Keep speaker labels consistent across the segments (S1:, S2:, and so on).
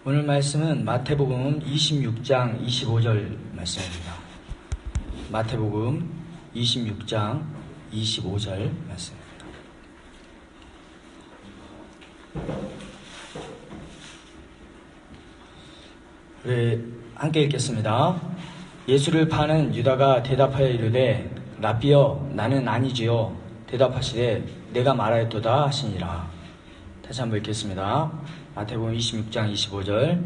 S1: 오늘 말씀은 마태복음 26장 25절 말씀입니다. 마태복음 26장 25절 말씀입니다. 우리 함께 읽겠습니다. 예수를 파는 유다가 대답하여 이르되 라삐여 나는 아니지요. 대답하시되 내가 말하였도다 하시니라. 다시 한번 읽겠습니다. 마태복음 26장 25절.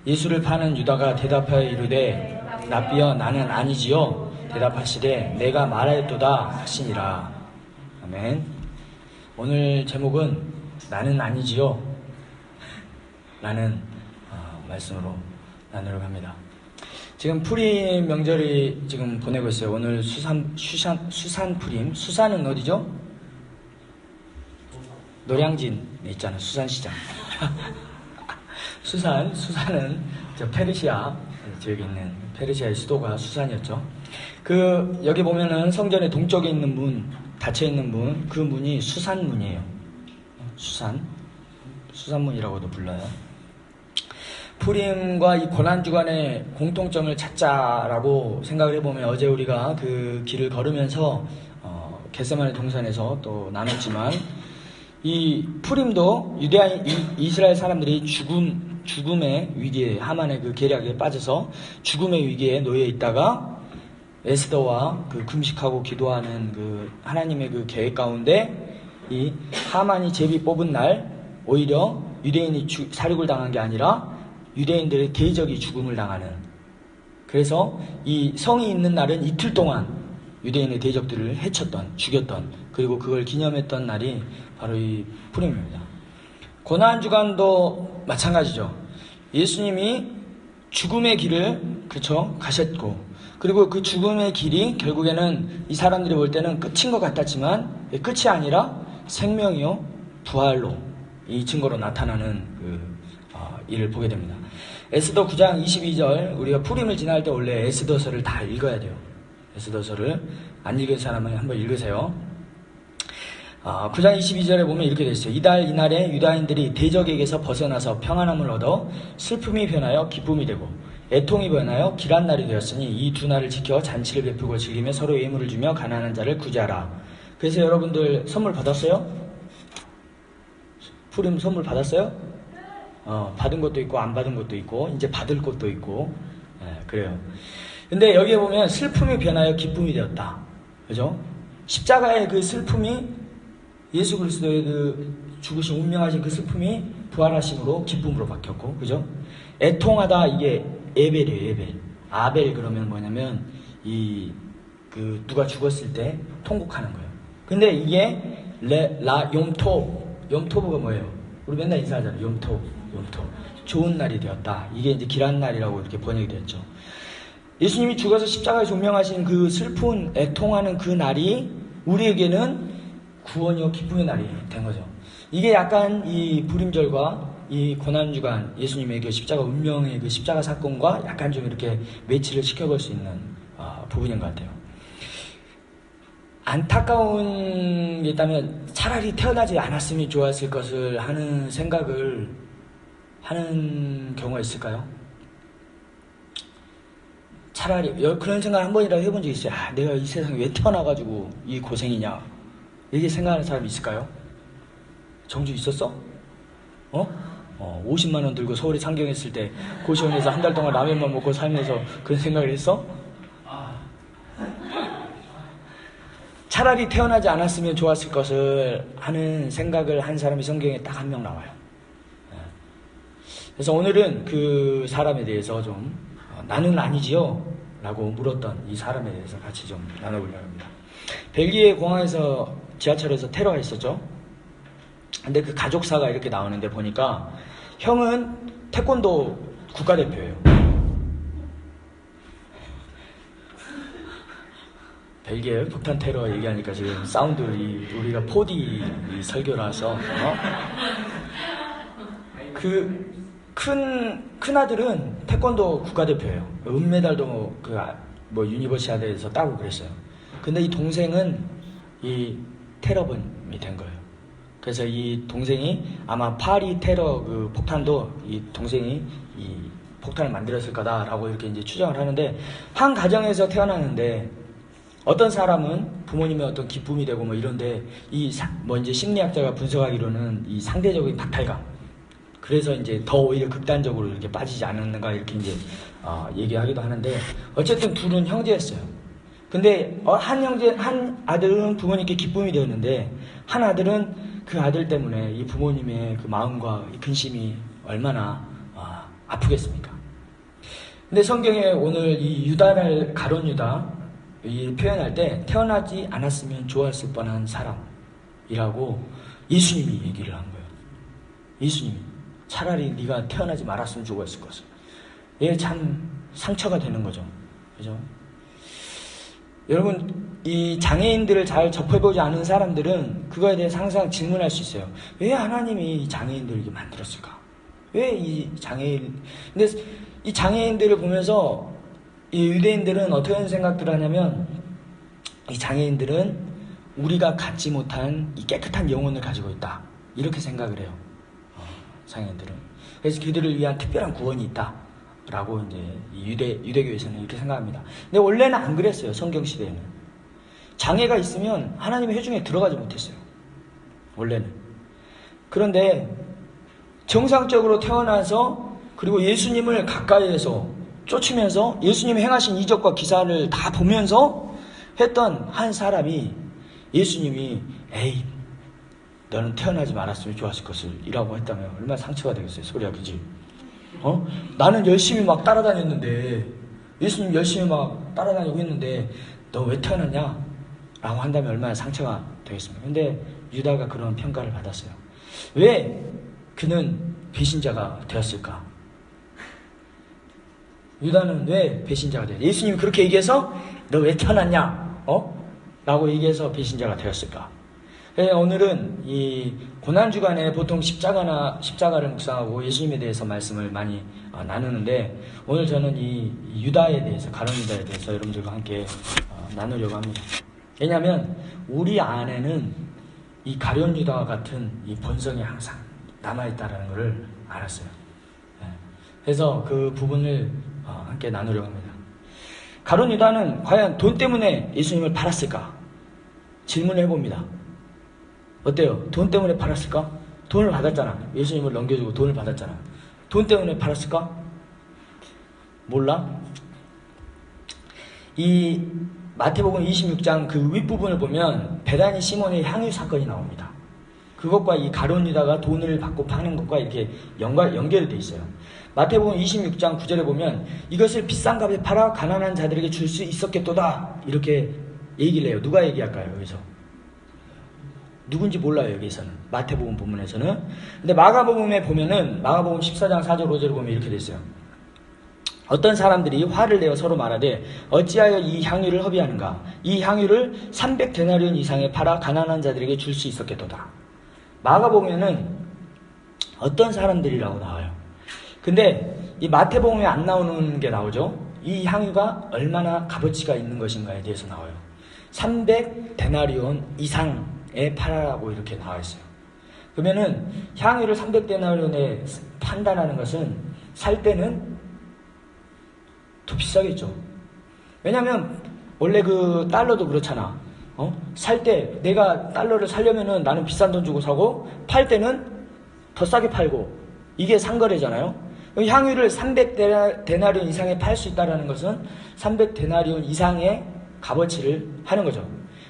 S1: 예수를 파는 유다가 대답하여 이르되 라삐여 나는 아니지요. 대답하시되 내가 말하였도다 하시니라. 아멘. 오늘 제목은 나는 아니지요 라는 말씀으로 나누려고 합니다. 지금 푸림 명절이 지금 보내고 있어요. 오늘 수산 푸림. 수산은 어디죠? 노량진 있잖아요. 수산시장. 수산은 저 페르시아 지역에 있는 페르시아의 수도가 수산이었죠. 여기 보면은 성전의 동쪽에 있는 문, 닫혀 있는 문, 그 문이 수산문이에요. 수산문이라고도 불러요. 푸림과 이 고난주간의 공통점을 찾자라고 생각을 해보면 어제 우리가 그 길을 걸으면서 겟세마네 동산에서 또 나눴지만 이 푸림도 이스라엘 사람들이 죽음의 위기에 하만의 그 계략에 빠져서 죽음의 위기에 놓여 있다가 에스더와 그 금식하고 기도하는 그 하나님의 그 계획 가운데 이 하만이 제비 뽑은 날 오히려 유대인이 살육을 당한 게 아니라 유대인들의 대적이 죽음을 당하는, 그래서 이 성이 있는 날은 이틀 동안 유대인의 대적들을 죽였던, 그리고 그걸 기념했던 날이 바로 이 푸림입니다. 고난주간도 마찬가지죠. 예수님이 죽음의 길을 가셨고, 그리고 그 죽음의 길이 결국에는 이 사람들이 볼 때는 끝인 것 같았지만 끝이 아니라 생명이요 부활로 이 증거로 나타나는 일을 보게 됩니다. 에스더 9장 22절, 우리가 푸림을 지날 때 원래 에스더서를 다 읽어야 돼요. 에스더서를 안 읽은 사람은 한번 읽으세요. 9장 22절에 보면 이렇게 되어 있어요. 이날에 유다인들이 대적에게서 벗어나서 평안함을 얻어 슬픔이 변하여 기쁨이 되고 애통이 변하여 길한 날이 되었으니 이 두 날을 지켜 잔치를 베풀고 즐기며 서로 예물을 주며 가난한 자를 구제하라. 그래서 여러분들 선물 받았어요? 푸림 선물 받았어요? 받은 것도 있고 안 받은 것도 있고 이제 받을 것도 있고, 그래요. 근데 여기에 보면 슬픔이 변하여 기쁨이 되었다. 그죠? 십자가의 그 슬픔이 예수 그리스도의 그 죽으신 운명하신 그 슬픔이 부활하심으로 기쁨으로 바뀌었고, 그죠? 애통하다, 이게 에벨이에요. 에벨. 아벨 그러면 뭐냐면 누가 죽었을 때 통곡하는 거예요. 근데 이게 염토브가 뭐예요? 우리 맨날 인사하잖아요. 염토. 좋은 날이 되었다. 이게 이제 길한 날이라고 이렇게 번역이 됐죠. 예수님이 죽어서 십자가에 운명하신 그 슬픈 애통하는 그 날이 우리에게는 구원이요 기쁨의 날이 된 거죠. 이게 약간 이 불임절과 이 고난주간 예수님의 그 십자가 운명의 그 십자가 사건과 약간 좀 이렇게 매치를 시켜볼 수 있는 부분인 것 같아요. 안타까운 게 있다면 차라리 태어나지 않았으면 좋았을 것을 하는 생각을 하는 경우가 있을까요? 차라리 그런 생각 한 번이라도 해본 적 있어요. 내가 이 세상에 왜 태어나가지고 이 고생이냐, 이렇게 생각하는 사람이 있을까요? 정주 있었어? 50만 원 들고 서울에 상경했을 때 고시원에서 한 달 동안 라면만 먹고 살면서 그런 생각을 했어? 차라리 태어나지 않았으면 좋았을 것을 하는 생각을 한 사람이 성경에 딱 한 명 나와요. 그래서 오늘은 그 사람에 대해서 좀 나는 아니지요? 라고 물었던 이 사람에 대해서 같이 좀 나눠보려고 합니다. 벨기에 공항에서 지하철에서 테러가 있었죠. 근데 그 가족사가 이렇게 나오는데 보니까 형은 태권도 국가대표예요. 벨기에 폭탄 테러 얘기하니까 지금 사운드 우리가 4D 설교라서 큰 아들은 태권도 국가대표예요. 은메달도 유니버시아드에서 따고 그랬어요. 근데 이 동생은 이 테러범이 된 거예요. 그래서 이 동생이 아마 파리 테러 그 폭탄도 이 동생이 이 폭탄을 만들었을 거다라고 이렇게 이제 추정을 하는데, 한 가정에서 태어나는데 어떤 사람은 부모님의 어떤 기쁨이 되고 뭐 이런데, 뭐 이제 심리학자가 분석하기로는 이 상대적인 박탈감, 그래서 이제 더 오히려 극단적으로 이렇게 빠지지 않았는가 이렇게 이제 얘기하기도 하는데, 어쨌든 둘은 형제였어요. 근데 한 아들은 부모님께 기쁨이 되었는데, 한 아들은 그 아들 때문에 이 부모님의 그 마음과 이 근심이 얼마나 아프겠습니까? 근데 성경에 오늘 이 유다를, 가룟 유다 이 표현할 때 태어나지 않았으면 좋았을 뻔한 사람이라고 예수님이 얘기를 한 거예요. 예수님이 차라리 네가 태어나지 말았으면 좋았을 것을. 얘 참 상처가 되는 거죠. 그죠? 여러분, 이 장애인들을 잘 접해보지 않은 사람들은 그거에 대해서 항상 질문할 수 있어요. 왜 하나님이 이 장애인들을 이렇게 만들었을까? 왜 이 장애인, 근데 이 장애인들을 보면서 이 유대인들은 어떤 생각들을 하냐면, 이 장애인들은 우리가 갖지 못한 이 깨끗한 영혼을 가지고 있다, 이렇게 생각을 해요. 장애인들은. 그래서 그들을 위한 특별한 구원이 있다 라고 이제 유대교에서는 이렇게 생각합니다. 근데 원래는 안 그랬어요. 성경 시대에는 장애가 있으면 하나님의 회중에 들어가지 못했어요. 원래는. 그런데 정상적으로 태어나서, 그리고 예수님을 가까이에서 쫓으면서 예수님이 행하신 이적과 기사를 다 보면서 했던 한 사람이, 예수님이 에이 너는 태어나지 말았으면 좋았을 것을 이라고 했다면 얼마나 상처가 되겠어요. 소리야, 그지? 나는 열심히 막 따라다녔는데, 예수님 열심히 막 따라다니고 있는데 너 왜 태어났냐? 라고 한다면 얼마나 상처가 되겠습니까? 근데 유다가 그런 평가를 받았어요. 왜 그는 배신자가 되었을까? 유다는 왜 배신자가 되었을까? 예수님이 그렇게 얘기해서 너 왜 태어났냐? 라고 얘기해서 배신자가 되었을까? 오늘은 이 고난주간에 보통 십자가를 묵상하고 예수님에 대해서 말씀을 많이 나누는데, 오늘 저는 이 유다에 대해서, 가룟 유다에 대해서 여러분들과 함께 나누려고 합니다. 왜냐하면 우리 안에는 이 가룟 유다와 같은 이 본성이 항상 남아있다는 것을 알았어요. 그래서 그 부분을 함께 나누려고 합니다. 가룟 유다는 과연 돈 때문에 예수님을 팔았을까? 질문을 해봅니다. 어때요? 돈 때문에 팔았을까? 돈을 받았잖아. 예수님을 넘겨주고 돈을 받았잖아. 돈 때문에 팔았을까? 몰라? 이 마태복음 26장 그 윗부분을 보면 베다니 시몬의 향유 사건이 나옵니다. 그것과 이 가룟 유다가 돈을 받고 파는 것과 이렇게 연결되어 있어요. 마태복음 26장 9절에 보면 이것을 비싼 값에 팔아 가난한 자들에게 줄 수 있었겠도다, 이렇게 얘기를 해요. 누가 얘기할까요, 여기서? 누군지 몰라요, 여기서는. 마태복음 본문에서는. 근데 마가복음에 보면은, 마가복음 14장 4절 5절을 보면 이렇게 됐어요. 어떤 사람들이 화를 내어 서로 말하되 어찌하여 이 향유를 허비하는가? 이 향유를 300데나리온 이상에 팔아 가난한 자들에게 줄 수 있었겠도다. 마가복음에는 어떤 사람들이라고 나와요. 근데 이 마태복음에 안 나오는 게 나오죠. 이 향유가 얼마나 값어치가 있는 것인가에 대해서 나와요. 300데나리온 이상에 팔아라고 이렇게 나와 있어요. 그러면은 향유를 300데나리온에 판다라는 것은 살 때는 더 비싸겠죠. 왜냐면 원래 그 달러도 그렇잖아. 살 때 내가 달러를 사려면은 나는 비싼 돈 주고 사고, 팔 때는 더 싸게 팔고, 이게 상거래잖아요. 향유를 300데나리온 이상에 팔 수 있다는 것은 300데나리온 이상의 값어치를 하는 거죠.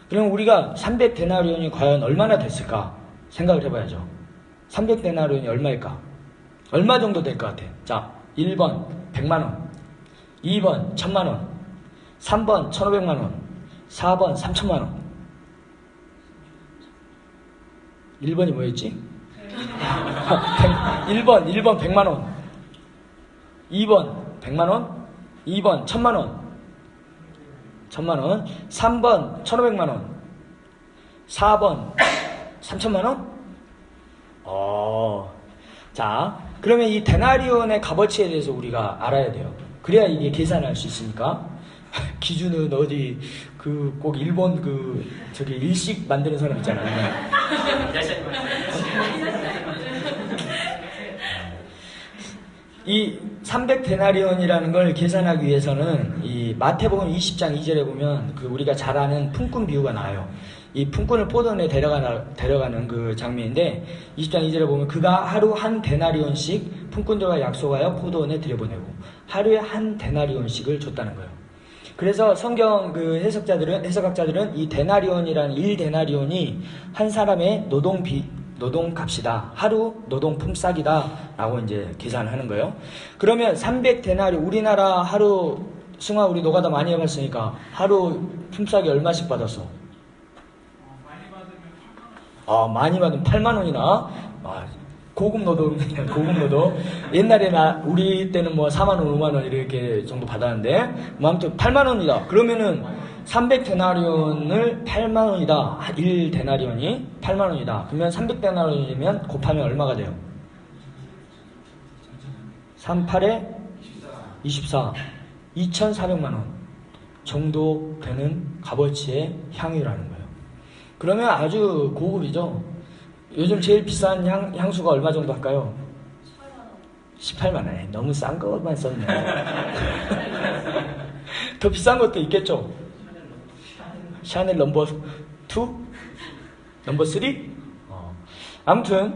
S1: 그럼 우리가 300데나리온이 과연 얼마나 됐을까 생각을 해봐야죠. 300데나리온이 얼마일까? 얼마 정도 될 것 같아? 자, 1번 100만원, 2번 1000만원, 3번 1500만원, 4번 3000만원. 1번이 뭐였지? 1번 100만원, 2번 100만원, 2번 1000만원, 3번 1500만원, 4번 3000만원? 자, 그러면 이 데나리온의 값어치에 대해서 우리가 알아야 돼요. 그래야 이게 계산할 수 있으니까. 기준은 어디 꼭 일본 저기 일식 만드는 사람 있잖아요. 이 300데나리온이라는 걸 계산하기 위해서는 이 마태복음 20장 2절에 보면 그 우리가 잘 아는 품꾼 비유가 나와요. 이 품꾼을 포도원에 데려가는 그 장면인데 20장 2절에 보면 그가 하루 한 데나리온씩 품꾼들과 약속하여 포도원에 들여보내고 하루에 한 데나리온씩을 줬다는 거예요. 그래서 성경 그 해석학자들은 이 데나리온이라는 1데나리온이 한 사람의 노동값이다. 하루 노동 품삯이다. 라고 이제 계산하는 거예요. 그러면 300데나리, 우리나라 하루, 승화 우리 노가다 많이 해봤으니까 하루 품삯이 얼마씩 받았어? 많이 받으면 8만원이나. 고급 노동이네, 고급 노동. 옛날에 우리 때는 뭐 4만원, 5만원 이렇게 정도 받았는데, 뭐 아무튼 8만원이다. 그러면은 300데나리온을 8만원이다. 1데나리온이 8만원이다. 그러면 300데나리온이면 곱하면 얼마가 돼요? 38에 24. 2,400만원 정도 되는 값어치의 향유라는 거예요. 그러면 아주 고급이죠. 요즘 제일 비싼 향수가 얼마 정도 할까요? 18만원. 너무 싼 것만 썼네. 더 비싼 것도 있겠죠? 샤넬 넘버 2? 넘버 3? 아무튼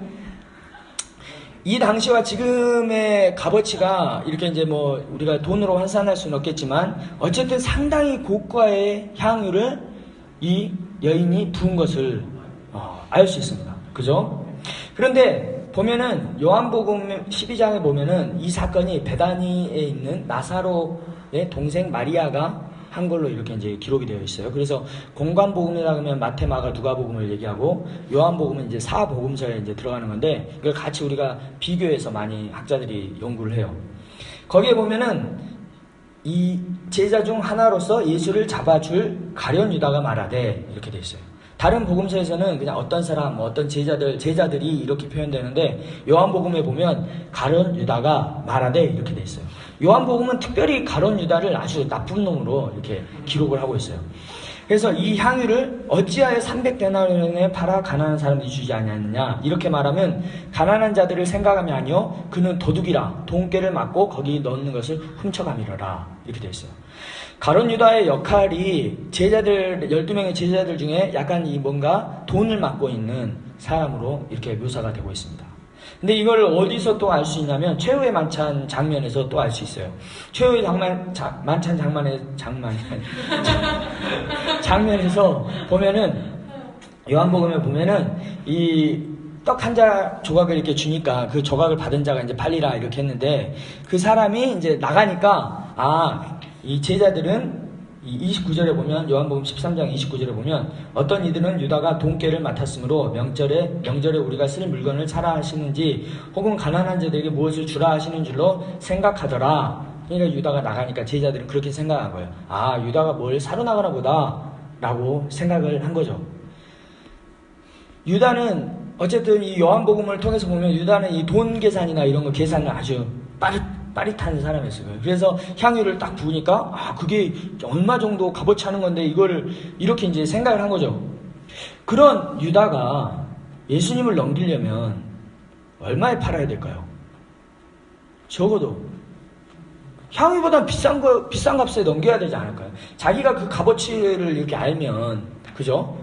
S1: 이 당시와 지금의 값어치가 이렇게 이제 뭐 우리가 돈으로 환산할 수는 없겠지만 어쨌든 상당히 고가의 향유를 이 여인이 부은 것을 알 수 있습니다. 그죠? 그런데 보면은 요한복음 12장에 보면은 이 사건이 베다니에 있는 나사로의 동생 마리아가 한 걸로 이렇게 이제 기록이 되어 있어요. 그래서 공관복음이라 하면 마태, 마가, 누가복음을 얘기하고 요한복음은 이제 사복음서에 이제 들어가는 건데 이걸 같이 우리가 비교해서 많이 학자들이 연구를 해요. 거기에 보면은 이 제자 중 하나로서 예수를 잡아줄 가룟 유다가 말하되 이렇게 되어 있어요. 다른 복음서에서는 그냥 어떤 사람, 어떤 제자들이 이렇게 표현되는데 요한복음에 보면 가룟 유다가 말하되 이렇게 돼 있어요. 요한복음은 특별히 가룟 유다를 아주 나쁜 놈으로 이렇게 기록을 하고 있어요. 그래서 이 향유를 어찌하여 300데나리온에 팔아 가난한 사람들이 주지 아니하느냐 이렇게 말하면 가난한 자들을 생각함이 아니요 그는 도둑이라 돈꾀를 맞고 거기 넣는 것을 훔쳐가미러라 이렇게 돼 있어요. 가룟 유다의 역할이 12명의 제자들 중에 약간 이 뭔가 돈을 맡고 있는 사람으로 이렇게 묘사가 되고 있습니다. 근데 이걸 어디서 또 알 수 있냐면 최후의 만찬 장면에서 또 알 수 있어요. 최후의 만찬 장면에서 보면은 요한복음에 보면은 이 떡 한 조각을 이렇게 주니까 그 조각을 받은 자가 이제 팔리라 이렇게 했는데 그 사람이 이제 나가니까 이 제자들은 이 29절에 보면 요한복음 13장 29절에 보면 어떤 이들은 유다가 돈꾀를 맡았으므로 명절에 우리가 쓸 물건을 사라 하시는지 혹은 가난한 자들에게 무엇을 주라 하시는 줄로 생각하더라. 그러니까 유다가 나가니까 제자들은 그렇게 생각한 거예요. 유다가 뭘 사러 나가나 보다 라고 생각을 한 거죠. 유다는 어쨌든 이 요한복음을 통해서 보면 유다는 이 돈 계산이나 이런 거 계산을 아주 빠릿한 사람이었어요. 그래서 향유를 딱 부으니까 그게 얼마 정도 값어치 하는 건데 이거를 이렇게 이제 생각을 한 거죠. 그런 유다가 예수님을 넘기려면 얼마에 팔아야 될까요? 적어도 향유보다 비싼 값에 넘겨야 되지 않을까요? 자기가 그 값어치를 이렇게 알면 그죠?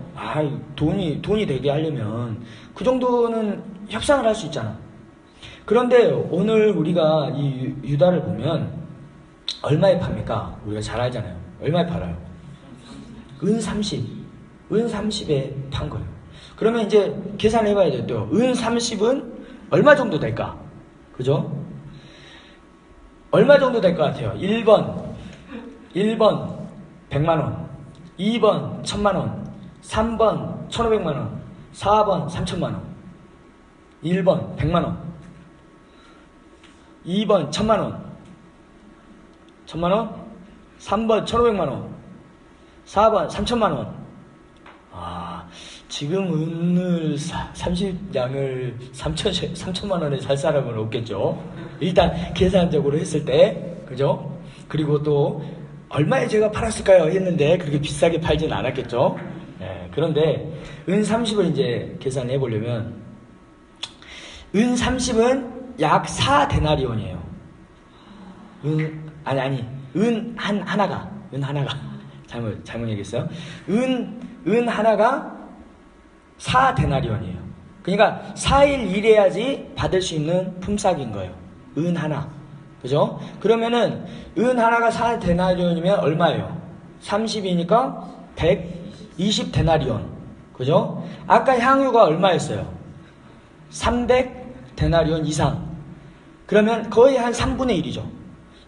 S1: 돈이 되게 하려면 그 정도는 협상을 할 수 있잖아. 그런데 오늘 우리가 이 유다를 보면 얼마에 팝니까? 우리가 잘 알잖아요. 얼마에 팔아요? 은 30에 판 거예요. 그러면 이제 계산해 봐야 돼요. 은 30은 얼마 정도 될까? 그죠? 얼마 정도 될 것 같아요? 1번 100만원, 2번 1000만원, 3번 1500만원, 4번 3000만원, 1번 100만원, 2번 1000만원, 1000만원, 3번 1500만원, 4번 3000만원. 지금 은을 30양을 3천만원에 살 사람은 없겠죠. 일단 계산적으로 했을 때, 그죠? 그리고 또 얼마에 제가 팔았을까요? 했는데 그렇게 비싸게 팔지는 않았겠죠. 그런데 은 30을 이제 계산해 보려면 은 30은 약 4데나리온이에요. 은 하나가 잘못 얘기했어요. 은 하나가 4데나리온이에요. 그러니까 4일 일해야지 받을 수 있는 품삯인 거예요. 은 하나. 그죠? 그러면은 은 하나가 4데나리온이면 얼마예요? 30이니까 120데나리온. 그죠? 아까 향유가 얼마였어요? 300데나리온 이상. 그러면 거의 한 3분의 1이죠.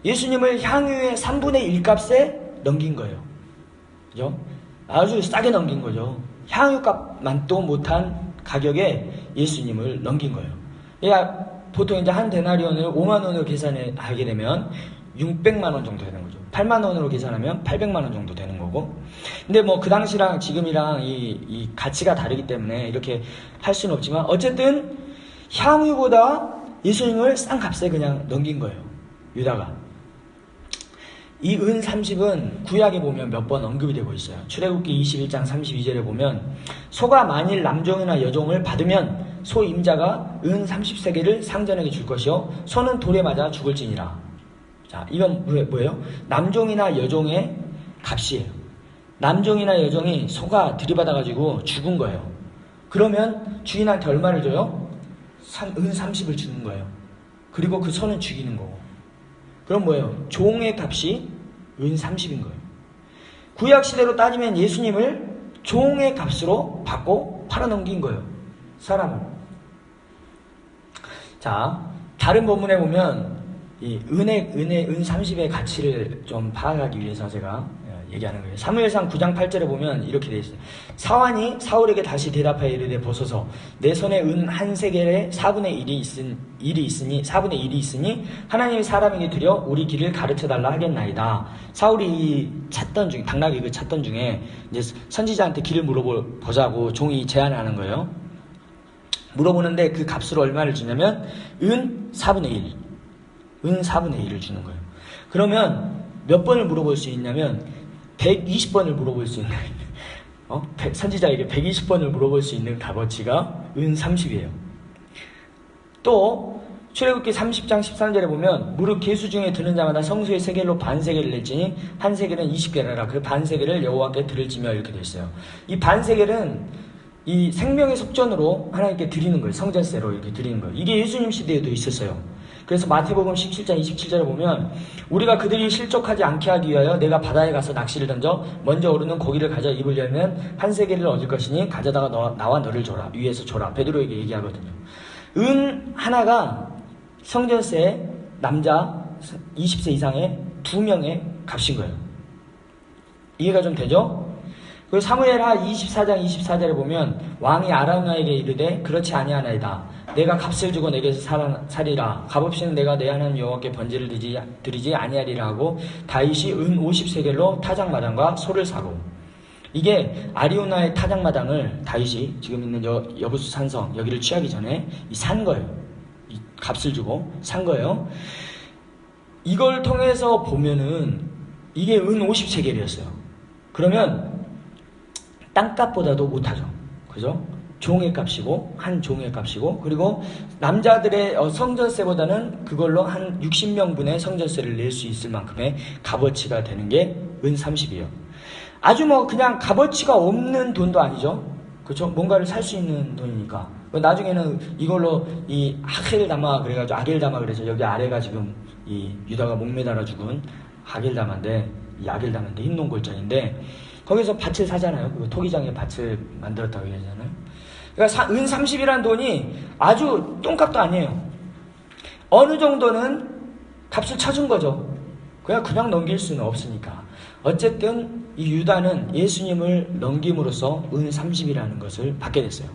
S1: 예수님을 향유의 3분의 1 값에 넘긴 거예요. 그죠? 아주 싸게 넘긴 거죠. 향유값만도 못한 가격에 예수님을 넘긴 거예요. 그러니까 보통 이제 한 데나리온을 5만 원으로 계산하게 되면 600만 원 정도 되는 거죠. 8만 원으로 계산하면 800만 원 정도 되는 거고. 근데 뭐 그 당시랑 지금이랑 이 가치가 다르기 때문에 이렇게 할 수는 없지만 어쨌든 향유보다 예수님을 싼 값에 그냥 넘긴 거예요. 유다가. 이 은 30은 구약에 보면 몇 번 언급이 되고 있어요. 출애굽기 21장 32절에 보면 소가 만일 남종이나 여종을 받으면 소 임자가 은 30세겔을 상전에게 줄 것이요 소는 돌에 맞아 죽을지니라. 자, 이건 뭐예요? 남종이나 여종의 값이에요. 남종이나 여종이 소가 들이받아가지고 죽은 거예요. 그러면 주인한테 얼마를 줘요? 은 30을 주는 거예요. 그리고 그 소는 죽이는 거고. 그럼 뭐예요? 종의 값이 은 30인 거예요. 구약시대로 따지면 예수님을 종의 값으로 받고 팔아넘긴 거예요. 사람을. 자, 다른 본문에 보면 이 은 30의 가치를 좀 파악하기 위해서 제가 얘기하는 거예요. 사무엘상 9장 8절에 보면 이렇게 되어 있어요. 사환이 사울에게 다시 대답하여 이르되 보소서 내 손에 은 한 세겔의 4분의 1이 있으니 하나님이 사람에게 드려 우리 길을 가르쳐달라 하겠나이다. 사울이 찾던 중에 당나귀 찾던 중에 이제 선지자한테 길을 물어보자고 종이 제안하는 거예요. 물어보는데 그 값으로 얼마를 주냐면 은 4분의 1을 주는 거예요. 그러면 몇 번을 물어볼 수 있냐면 120번을 물어볼 수 있는 선지자에게 120번을 물어볼 수 있는 값어치가 은 30이에요. 또 출애굽기 30장 13절에 보면 무릇 계수 중에 드는 자마다 성소의 세겔로 반세겔을 낼지니 한 세겔은 20게라라. 그 반세겔을 여호와께 드릴지며 이렇게 되어 있어요. 이 반세겔은 이 생명의 속전으로 하나님께 드리는 거예요. 성전세로 이렇게 드리는 거예요. 이게 예수님 시대에도 있었어요. 그래서 마태복음 17장 27절에 보면 우리가 그들이 실족하지 않게 하기 위하여 내가 바다에 가서 낚시를 던져 먼저 오르는 고기를 가져 입을 열면 한 세겔을 얻을 것이니 가져다가 나와 너를 줘라. 위에서 줘라. 베드로에게 얘기하거든요. 은 하나가 성전세 남자 20세 이상의 2명의 값인 거예요. 이해가 좀 되죠? 그리고 사무엘하 24장 24절에 보면 왕이 아라우나에게 이르되 그렇지 아니하나이다. 내가 값을 주고 내게서 살리라. 값없이는 내가 내 하나님 여호와께 번제를 드리지 아니하리라 하고 다윗이 은 50세겔로 타작마당과 소를 사고. 이게 아리우나의 타작마당을 다윗이 지금 있는 여부수 산성 여기를 취하기 전에 산 거예요. 이 값을 주고 산 거예요. 이걸 통해서 보면은 이게 은 50세겔이었어요. 그러면 땅값보다도 못하죠. 그죠? 종의 값이고 한 종의 값이고 그리고 남자들의 성전세보다는 그걸로 한 60명분의 성전세를 낼 수 있을 만큼의 값어치가 되는 게 은 30이에요. 아주 뭐 그냥 값어치가 없는 돈도 아니죠. 그렇죠? 뭔가를 살 수 있는 돈이니까. 나중에는 이걸로 이 아겔다마 그래가지고 아겔다마 그래서 여기 아래가 지금 이 유다가 목매달아 죽은 아겔다마인데 이 아겔다마인데 흰농골전인데 거기서 밭을 사잖아요. 그 토기장에 밭을 만들었다고 얘기하잖아요. 그러니까 은 30이라는 돈이 아주 똥값도 아니에요. 어느 정도는 값을 쳐준 거죠. 그냥 넘길 수는 없으니까. 어쨌든 이 유다는 예수님을 넘김으로써 은 30이라는 것을 받게 됐어요.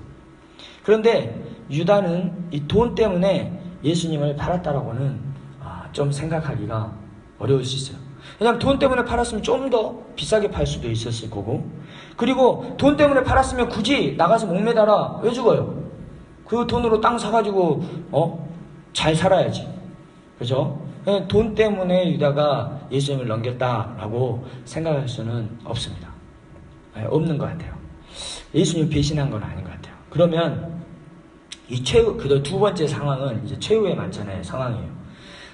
S1: 그런데 유다는 이 돈 때문에 예수님을 팔았다라고는 좀 생각하기가 어려울 수 있어요. 왜냐하면 돈 때문에 팔았으면 좀 더 비싸게 팔 수도 있었을 거고 그리고 돈 때문에 팔았으면 굳이 나가서 목매달아 왜 죽어요? 그 돈으로 땅 사가지고 잘 살아야지. 그죠? 돈 때문에 유다가 예수님을 넘겼다라고 생각할 수는 없습니다. 없는 것 같아요. 예수님 배신한 건 아닌 것 같아요. 그러면 이 두 번째 상황은 이제 최후의 만찬의 상황이에요.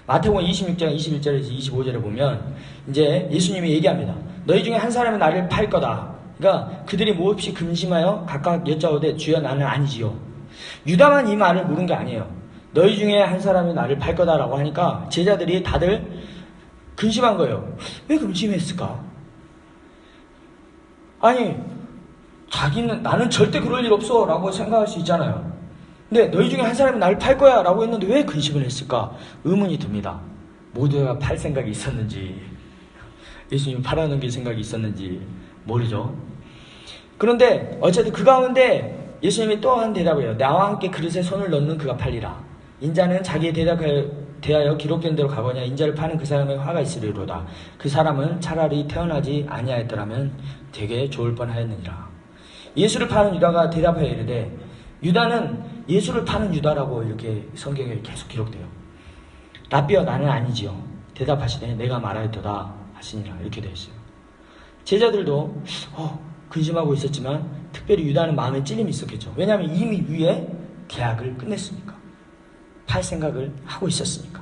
S1: 마태복음 26장 21절에서 25절에 보면 이제 예수님이 얘기합니다. 너희 중에 한 사람은 나를 팔 거다. 그러니까 그들이 몹시 근심하여 각각 여짜오되 주여 나는 아니지요. 유다만 이 말을 물은 게 아니에요. 너희 중에 한 사람이 나를 팔 거다라고 하니까 제자들이 다들 근심한 거예요. 왜 근심했을까? 아니 자기는 나는 절대 그럴 일 없어 라고 생각할 수 있잖아요. 근데 너희 중에 한 사람이 나를 팔 거야 라고 했는데 왜 근심을 했을까? 의문이 듭니다. 모두가 팔 생각이 있었는지 예수님 팔아넘길 생각이 있었는지 모르죠. 그런데 어쨌든 그 가운데 예수님이 또 한 대답을 해요. 나와 함께 그릇에 손을 넣는 그가 팔리라. 인자는 자기의 대하여 기록된 대로 가거냐 인자를 파는 그 사람의 화가 있으리로다. 그 사람은 차라리 태어나지 아니하였더라면 되게 좋을 뻔하였느니라. 예수를 파는 유다가 대답하여 이르되 유다는 예수를 파는 유다라고 이렇게 성경에 계속 기록돼요. 라비여 나는 아니지요. 대답하시되 내가 말하였도다 하시니라. 이렇게 되어 있어요. 제자들도 근심하고 있었지만 특별히 유다는 마음에 찔림이 있었겠죠. 왜냐하면 이미 위에 계약을 끝냈으니까. 팔 생각을 하고 있었으니까.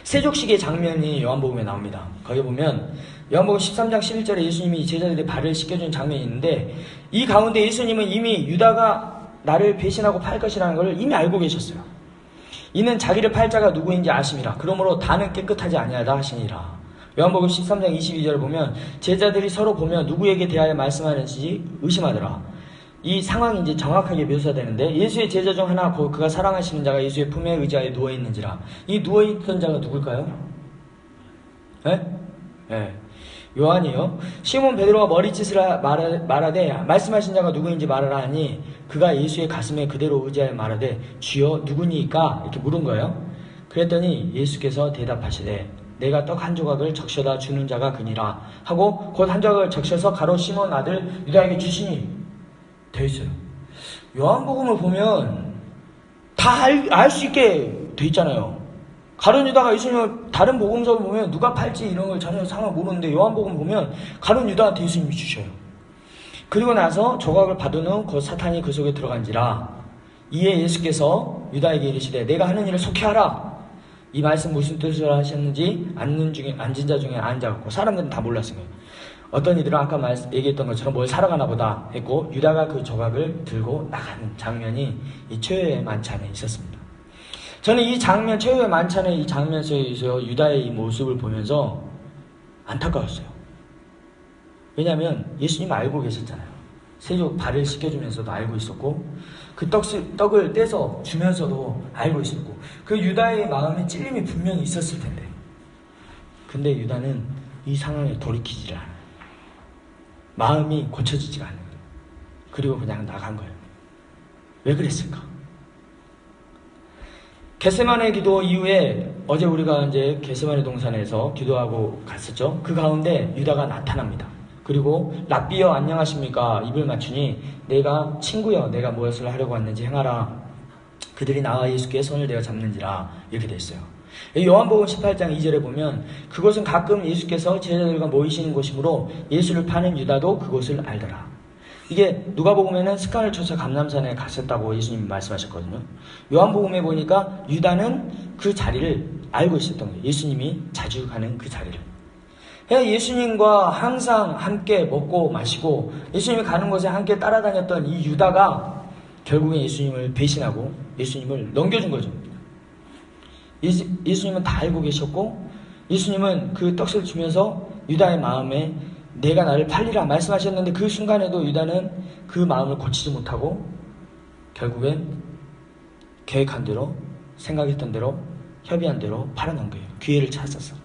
S1: 세족식의 장면이 요한복음에 나옵니다. 거기 보면 요한복음 13장 11절에 예수님이 제자들의 발을 씻겨준 장면이 있는데 이 가운데 예수님은 이미 유다가 나를 배신하고 팔 것이라는 걸 이미 알고 계셨어요. 이는 자기를 팔 자가 누구인지 아심이라. 그러므로 다는 깨끗하지 아니하다 하시니라. 요한복음 13장 22절을 보면 제자들이 서로 보며 누구에게 대하여 말씀하는지 의심하더라. 이 상황이 이제 정확하게 묘사되는데 예수의 제자 중 하나 그가 사랑하시는 자가 예수의 품에 의자에 누워있는지라. 이 누워있던 자가 누굴까요? 네? 요한이요. 시몬 베드로가 머리짓을 말하되 말씀하신 자가 누구인지 말하라 하니 그가 예수의 가슴에 그대로 의지하여 말하되 주여 누구니까 이렇게 물은 거예요. 그랬더니 예수께서 대답하시되 내가 떡 한 조각을 적셔다 주는 자가 그니라 하고 곧 한 조각을 적셔서 가롯 시몬 아들 유다에게 주시니 되어 있어요. 요한복음을 보면 다 알 수 있게 돼 있잖아요. 가룟 유다가 예수님을 다른 복음서를 보면 누가 팔지 이런 걸 전혀 상황 모르는데 요한복음 보면 가룟 유다한테 예수님이 주셔요. 그리고 나서 조각을 받은 후 곧 사탄이 그 속에 들어간지라. 이에 예수께서 유다에게 이르시되 내가 하는 일을 속히 하라. 이 말씀 무슨 뜻으로 하셨는지 앉은 자 중에 앉아갖고 사람들은 다 몰랐어요. 어떤 이들은 아까 얘기했던 것처럼 뭘 사러 가나 보다 했고 유다가 그 조각을 들고 나가는 장면이 이 최후의 만찬에 있었습니다. 저는 이 장면, 최후의 만찬의 이 장면 속에서 유다의 이 모습을 보면서 안타까웠어요. 왜냐하면 예수님 알고 계셨잖아요. 세족 발을 씻겨주면서도 알고 있었고 그 떡을 떼서 주면서도 알고 있었고 그 유다의 마음에 찔림이 분명히 있었을 텐데 근데 유다는 이 상황에 돌이키질 않아요. 마음이 고쳐지지가 않아요. 그리고 그냥 나간 거예요. 왜 그랬을까? 겟세마네 기도 이후에 어제 우리가 이제 겟세마네 동산에서 기도하고 갔었죠. 그 가운데 유다가 나타납니다. 그리고 랍비여 안녕하십니까 입을 맞추니 내가 친구여 내가 무엇을 하려고 왔는지 행하라. 그들이 나와 예수께 손을 대어 잡는지라. 이렇게 돼 있어요. 요한복음 18장 2절에 보면 그곳은 가끔 예수께서 제자들과 모이시는 곳이므로 예수를 파는 유다도 그곳을 알더라. 이게 누가복음에는 습관을 쫓아 감람산에 갔었다고 예수님이 말씀하셨거든요. 요한복음에 보니까 유다는 그 자리를 알고 있었던 거예요. 예수님이 자주 가는 그 자리를. 예수님과 항상 함께 먹고 마시고 예수님이 가는 곳에 함께 따라다녔던 이 유다가 결국엔 예수님을 배신하고 예수님을 넘겨준 거죠. 예수님은 다 알고 계셨고 예수님은 그 떡을 주면서 유다의 마음에 내가 나를 팔리라 말씀하셨는데 그 순간에도 유다는 그 마음을 고치지 못하고 결국엔 계획한 대로 생각했던 대로 협의한 대로 팔아넘겨요. 기회를 찾았어.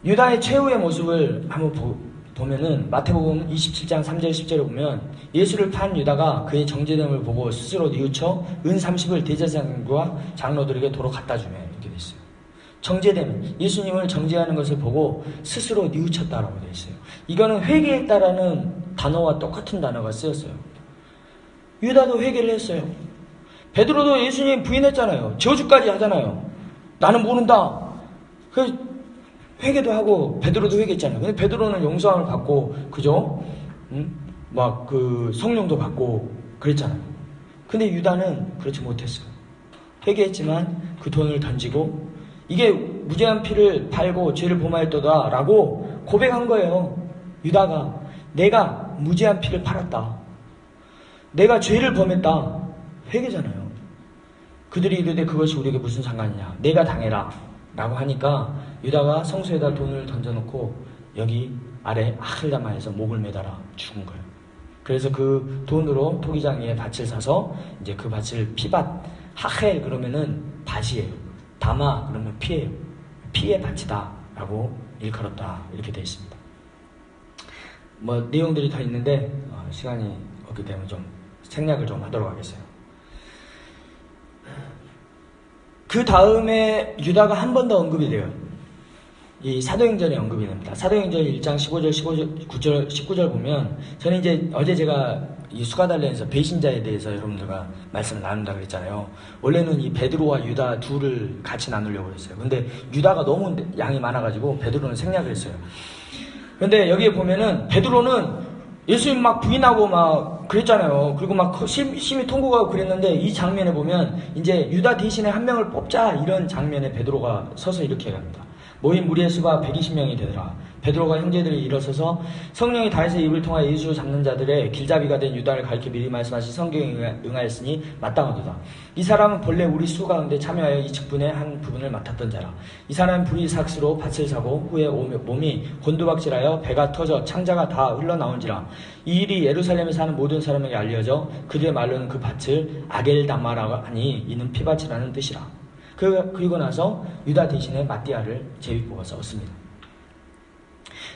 S1: 유다의 최후의 모습을 한번 보면은 마태복음 27장 3절 10절에 보면 예수를 판 유다가 그의 정죄됨을 보고 스스로 뉘우쳐 은 30을 대제사장과 장로들에게 도로 갖다 주며 이렇게 돼 있어요. 정죄됨, 예수님을 정죄하는 것을 보고 스스로 뉘우쳤다라고 되어 있어요. 이거는 회개했다라는 단어와 똑같은 단어가 쓰였어요. 유다도 회개를 했어요. 베드로도 예수님 부인했잖아요. 저주까지 하잖아요. 나는 모른다. 그 회개도 하고 베드로도 회개했잖아요. 근데 베드로는 용서함을 받고 그죠? 막 그 성령도 받고 그랬잖아요. 근데 유다는 그렇지 못했어요. 회개했지만 그 돈을 던지고 이게 무죄한 피를 팔고 죄를 범하였도다 라고 고백한 거예요. 유다가 내가 무죄한 피를 팔았다. 내가 죄를 범했다. 회개잖아요. 그들이 이르되 그것이 우리에게 무슨 상관이냐. 내가 당해라 라고 하니까 유다가 성소에다 돈을 던져놓고 여기 아래 아클다마에서 목을 매달아 죽은 거예요. 그래서 그 돈으로 토기장 위에 밭을 사서 이제 그 밭을 피밭, 하헬 그러면은 밭이에요. 다마 그러면 피예요. 피의 밭이다 라고 일컬었다 이렇게 되어 있습니다. 뭐 내용들이 더 있는데 시간이 없기 때문에 좀 생략을 좀 하도록 하겠어요. 그 다음에 유다가 한 번 더 언급이 돼요. 이 사도행전에 언급이 됩니다. 사도행전 1장 15절, 19절, 19절 보면 저는 이제 어제 제가 이 수가달라에서 배신자에 대해서 여러분들과 말씀을 나눈다고 그랬잖아요. 원래는 이 베드로와 유다 둘을 같이 나누려고 했어요. 근데 유다가 너무 양이 많아가지고 베드로는 생략을 했어요. 근데 여기에 보면은 베드로는 예수님 막 부인하고 막 그랬잖아요. 그리고 막 심히 통곡하고 그랬는데 이 장면에 보면 이제 유다 대신에 한 명을 뽑자 이런 장면에 베드로가 서서 이렇게 합니다. 모인 무리의 수가 120명이 되더라. 베드로가 형제들이 일어서서 성령이 다윗의 입을 통하여 예수 잡는 자들의 길잡이가 된 유다를 가리켜 미리 말씀하신 성경에 응하였으니 마땅하도다. 이 사람은 본래 우리 수 가운데 참여하여 이 직분의 한 부분을 맡았던 자라. 이 사람은 불의 삭스로 밭을 사고 후에 몸이 곤두박질하여 배가 터져 창자가 다 흘러나온지라. 이 일이 예루살렘에 사는 모든 사람에게 알려져 그들의 말로는 그 밭을 아겔다마라고 하니 이는 피밭이라는 뜻이라. 그리고 나서 유다 대신에 마띠아를 제비뽑아서 얻습니다.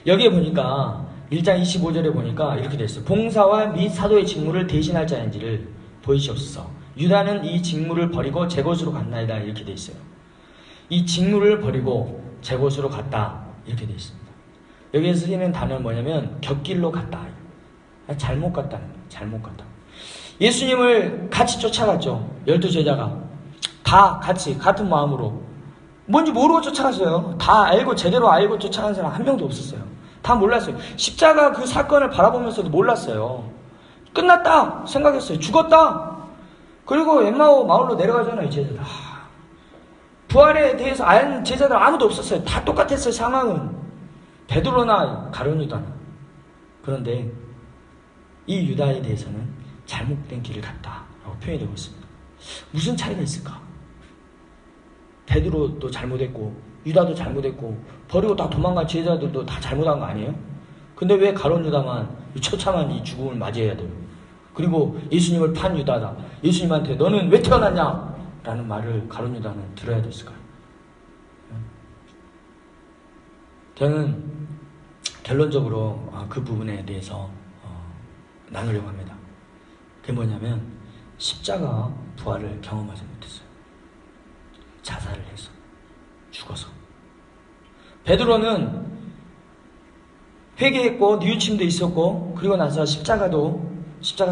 S1: 여기에 보니까 1장 25절에 보니까 이렇게 됐어요. 봉사와 및 사도의 직무를 대신할 자인지를 보이시옵소서. 유다는 이 직무를 버리고 제 곳으로 갔나이다 이렇게 돼 있어요. 이 직무를 버리고 제 곳으로 갔다 이렇게 돼 있습니다. 여기에 쓰이는 단어는 뭐냐면 곁길로 갔다. 잘못 갔다는 거예요. 잘못 갔다. 예수님을 같이 쫓아갔죠. 12제자가. 다 같이 같은 마음으로 뭔지 모르고 쫓아갔어요. 다 알고 제대로 알고 쫓아간 사람 한 명도 없었어요. 다 몰랐어요. 십자가 그 사건을 바라보면서도 몰랐어요. 끝났다 생각했어요. 죽었다. 그리고 엠마오 마을로 내려가잖아요. 제자들. 부활에 대해서 아는 제자들 아무도 없었어요. 다 똑같았어요. 상황은. 베드로나 가룟 유다나. 그런데 이 유다에 대해서는 잘못된 길을 갔다라고 표현이 되고 있습니다. 무슨 차이가 있을까? 베드로도 잘못했고 유다도 잘못했고 버리고 다 도망간 제자들도 다 잘못한 거 아니에요? 근데 왜 가룟 유다만 처참한 이 죽음을 맞이해야 돼요? 그리고 예수님을 판 유다다. 예수님한테 너는 왜 태어났냐? 라는 말을 가룟 유다는 들어야 됐을까요? 저는 결론적으로 그 부분에 대해서 나누려고 합니다. 그게 뭐냐면 십자가 부활을 경험하지 못했어요. 자살을 해서 죽어서. 베드로는 회개했고 뉘우침도 있었고 그리고 나서 십자가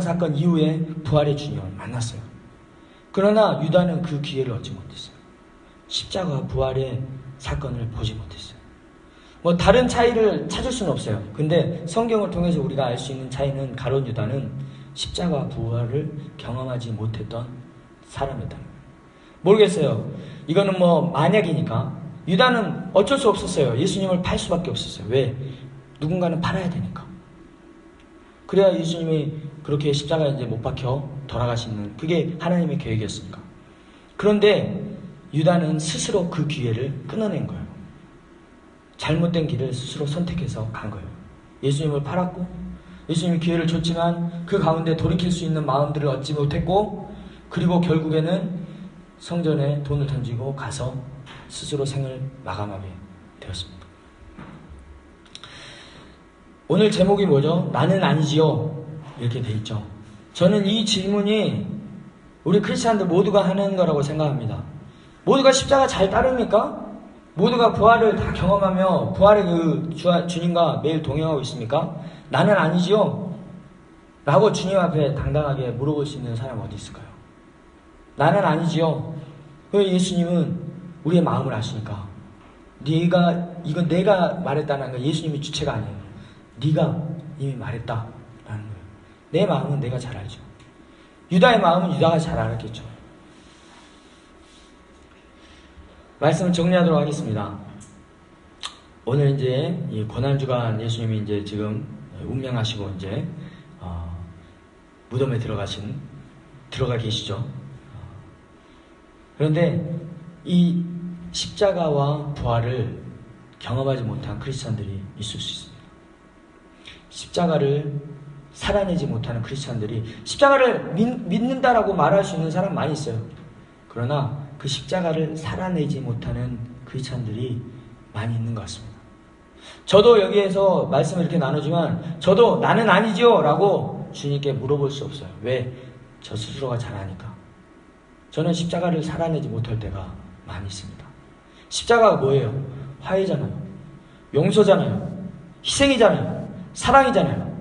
S1: 사건 이후에 부활의 주님을 만났어요. 그러나 유다는 그 기회를 얻지 못했어요. 십자가 부활의 사건을 보지 못했어요. 뭐 다른 차이를 찾을 수는 없어요. 근데 성경을 통해서 우리가 알 수 있는 차이는 가룟 유다는 십자가 부활을 경험하지 못했던 사람이다. 모르겠어요. 이거는 뭐 만약이니까. 유다는 어쩔 수 없었어요. 예수님을 팔 수밖에 없었어요. 왜? 누군가는 팔아야 되니까. 그래야 예수님이 그렇게 십자가에 이제 못 박혀 돌아가시는 그게 하나님의 계획이었으니까. 그런데 유다는 스스로 그 기회를 끊어낸 거예요. 잘못된 길을 스스로 선택해서 간 거예요. 예수님을 팔았고 예수님이 기회를 줬지만 그 가운데 돌이킬 수 있는 마음들을 얻지 못했고 그리고 결국에는 성전에 돈을 던지고 가서 스스로 생을 마감하게 되었습니다. 오늘 제목이 뭐죠? 나는 아니지요. 이렇게 돼 있죠. 저는 이 질문이 우리 크리스찬들 모두가 하는 거라고 생각합니다. 모두가 십자가 잘 따릅니까? 모두가 부활을 다 경험하며 부활의 그 주님과 매일 동행하고 있습니까? 나는 아니지요? 라고 주님 앞에 당당하게 물어볼 수 있는 사람 어디 있을까요? 나는 아니지요. 왜 예수님은 우리의 마음을 아시니까. 이건 내가 말했다는 건 예수님이 주체가 아니에요. 네가 이미 말했다라는 거예요. 내 마음은 내가 잘 알죠. 유다의 마음은 유다가 잘 알았겠죠. 말씀을 정리하도록 하겠습니다. 오늘 이제 이 고난주간 예수님이 이제 지금 운명하시고 이제 무덤에 들어가 계시죠. 그런데 이 십자가와 부활을 경험하지 못한 크리스찬들이 있을 수 있습니다. 십자가를 살아내지 못하는 크리스찬들이, 십자가를 믿는다라고 말할 수 있는 사람 많이 있어요. 그러나 그 십자가를 살아내지 못하는 크리스찬들이 많이 있는 것 같습니다. 저도 여기에서 말씀을 이렇게 나누지만 저도 나는 아니지요 라고 주님께 물어볼 수 없어요. 왜? 저 스스로가 잘 아니까. 저는 십자가를 살아내지 못할 때가 많이 있습니다. 십자가가 뭐예요? 화해잖아요. 용서잖아요. 희생이잖아요. 사랑이잖아요.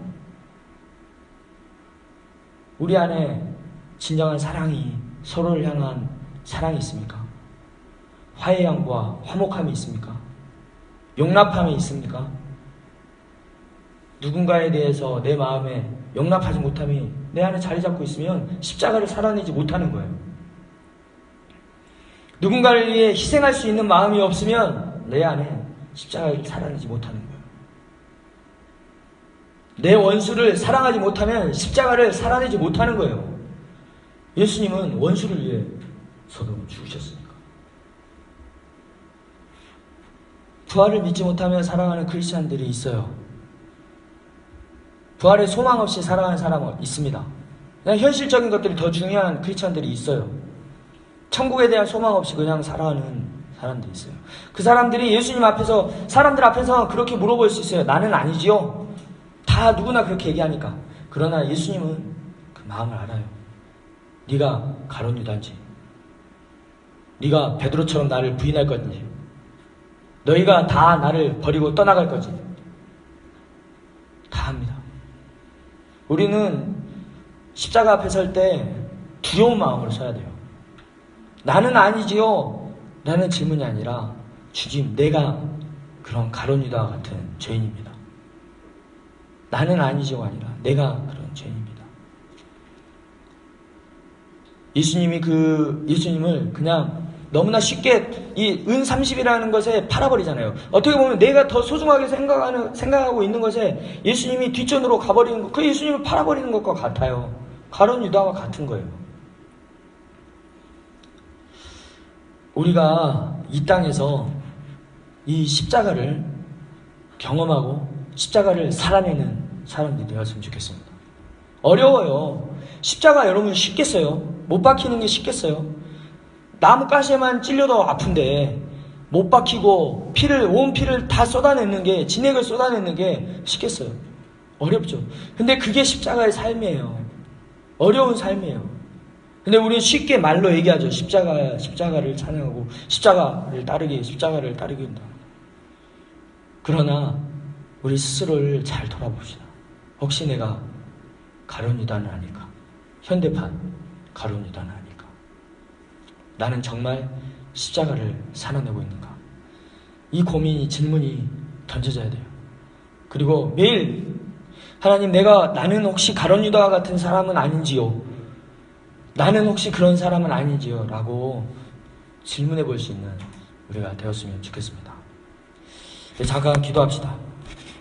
S1: 우리 안에 진정한 사랑이, 서로를 향한 사랑이 있습니까? 화해 양보와 화목함이 있습니까? 용납함이 있습니까? 누군가에 대해서 내 마음에 용납하지 못함이 내 안에 자리 잡고 있으면 십자가를 살아내지 못하는 거예요. 누군가를 위해 희생할 수 있는 마음이 없으면 내 안에 십자가를 살아내지 못하는 거예요. 내 원수를 사랑하지 못하면 십자가를 살아내지 못하는 거예요. 예수님은 원수를 위해서도 죽으셨으니까. 부활을 믿지 못하며 살아가는 크리스찬들이 있어요. 부활에 소망 없이 살아가는 사람은 있습니다. 그냥 현실적인 것들이 더 중요한 크리스찬들이 있어요. 천국에 대한 소망 없이 그냥 살아가는 사람들이 있어요. 그 사람들이 예수님 앞에서, 사람들 앞에서 그렇게 물어볼 수 있어요. 나는 아니지요? 다 누구나 그렇게 얘기하니까. 그러나 예수님은 그 마음을 알아요. 네가 가룟 유다인지, 네가 베드로처럼 나를 부인할 건지, 너희가 다 나를 버리고 떠나갈 거지. 다 합니다. 우리는 십자가 앞에 설 때 두려운 마음으로 서야 돼요. 나는 아니지요? 라는 질문이 아니라, 주님, 내가 그런 가룟 유다와 같은 죄인입니다. 나는 아니지요가 아니라 내가 그런 죄인입니다. 예수님을 그냥 너무나 쉽게 이 은 30이라는 것에 팔아버리잖아요. 어떻게 보면 내가 더 소중하게 생각하고 있는 것에 예수님이 뒷전으로 가버리는 것, 그 예수님을 팔아버리는 것과 같아요. 가룟 유다와 같은 거예요. 우리가 이 땅에서 이 십자가를 경험하고 십자가를 살아내는 사람들이 되었으면 좋겠습니다. 어려워요. 십자가 여러분 쉽겠어요? 못 박히는 게 쉽겠어요? 나뭇가시에만 찔려도 아픈데 못 박히고 온 피를 다 쏟아내는 게, 진액을 쏟아내는 게 쉽겠어요? 어렵죠. 근데 그게 십자가의 삶이에요. 어려운 삶이에요. 근데 우리는 쉽게 말로 얘기하죠. 십자가를 찬양하고 십자가를 따르게 한다. 그러나 우리 스스로를 잘 돌아봅시다. 혹시 내가 가룟 유다는 아닐까? 현대판 가룟 유다는 아닐까? 나는 정말 십자가를 살아내고 있는가? 이 고민이, 질문이 던져져야 돼요. 그리고 매일 하나님, 나는 혹시 가룟 유다와 같은 사람은 아닌지요? 나는 혹시 그런 사람은 아닌지요? 라고 질문해 볼 수 있는 우리가 되었으면 좋겠습니다. 잠깐 기도합시다.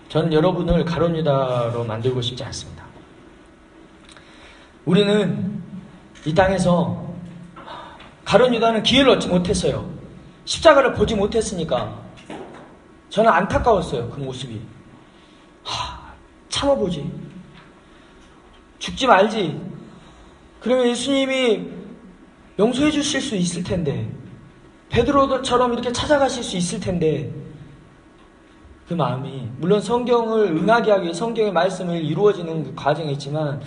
S1: 저는 여러분을 가룟 유다로 만들고 싶지 않습니다. 우리는 이 땅에서 가룟 유다는 기회를 얻지 못했어요. 십자가를 보지 못했으니까 저는 안타까웠어요. 그 모습이. 참아보지. 죽지 말지. 그러면 예수님이 용서해 주실 수 있을 텐데, 베드로처럼 이렇게 찾아가실 수 있을 텐데, 그 마음이, 물론 성경을 응하게 하기 위해 성경의 말씀을 이루어지는 그 과정이 있지만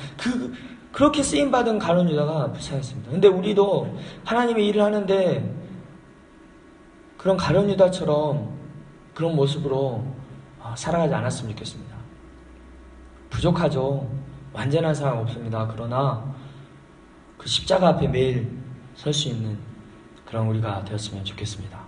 S1: 그렇게 쓰임받은 가룟 유다가 불쌍했습니다. 근데 우리도 하나님의 일을 하는데 그런 가룟 유다처럼 그런 모습으로 살아가지 않았으면 좋겠습니다. 부족하죠. 완전한 사람 없습니다. 그러나 그 십자가 앞에 매일 설 수 있는 그런 우리가 되었으면 좋겠습니다.